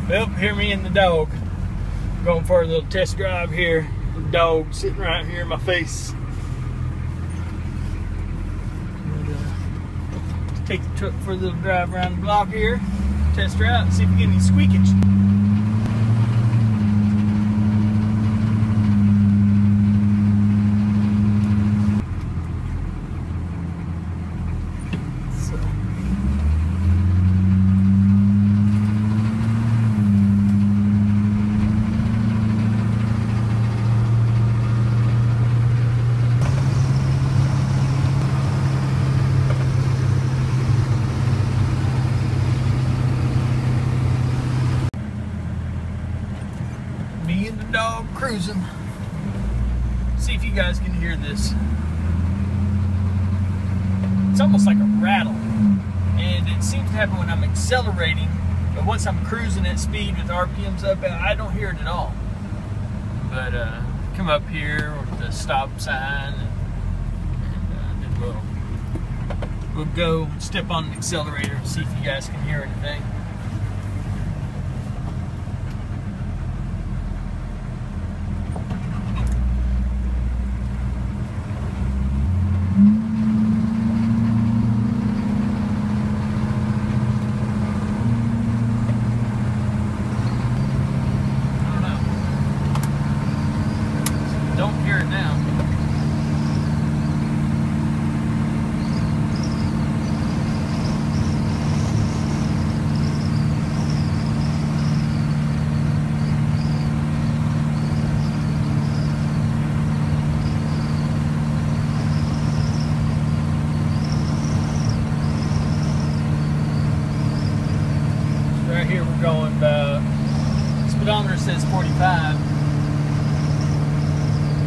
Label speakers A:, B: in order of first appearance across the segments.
A: Well, here me and the dog going for a little test drive here. The dog sitting right here in my face. Let's take the truck for a little drive around the block here. Test her out and see if we get any squeakage. Me and the dog cruising. See if you guys can hear this. It's almost like a rattle, and it seems to happen when I'm accelerating, but once I'm cruising at speed with RPMs up, I don't hear it at all. But come up here with the stop sign, and then we'll go step on the accelerator and see if you guys can hear anything. Don't hear it now. So right here we're going about, speedometer says 45.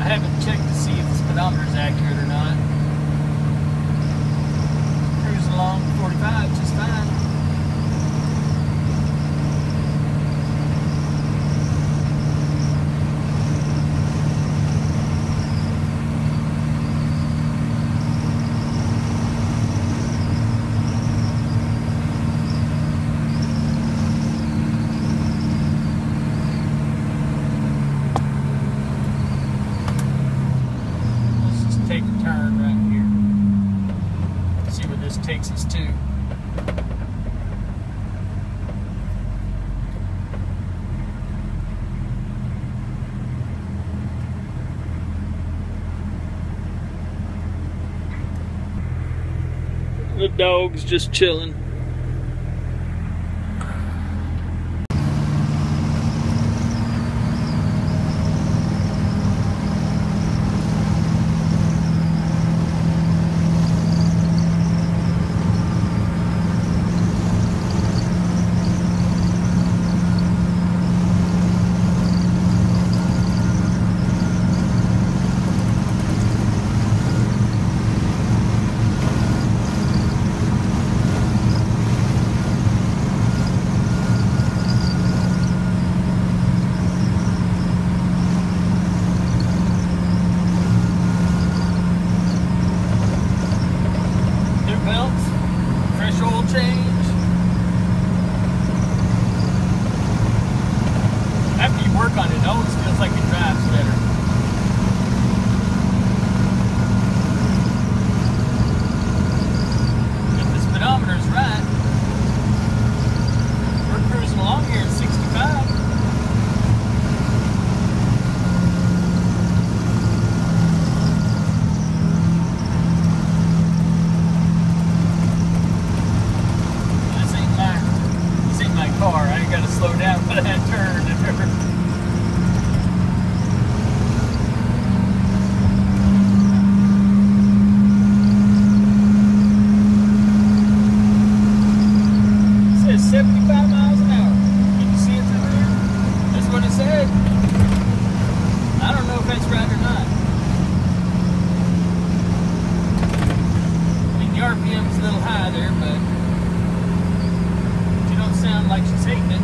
A: I haven't checked to see if the speedometer is accurate or not. Cruising along 45 just fine. Take a turn right here. See where this takes us to. The dog's just chilling. Fresh oil change. After you work on it, it always feels like it drives better. If the speedometer's right, we're cruising along here at 65. Car. I ain't got to slow down for that turn. It says 75 miles an hour. Can you see it through there? That's what it said. I don't know if that's right or not. I mean, the RPM's a little high there, but sound like she's hating it.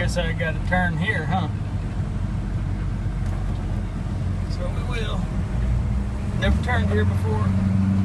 A: guess I got to turn here, huh? So we will. Never turned here before.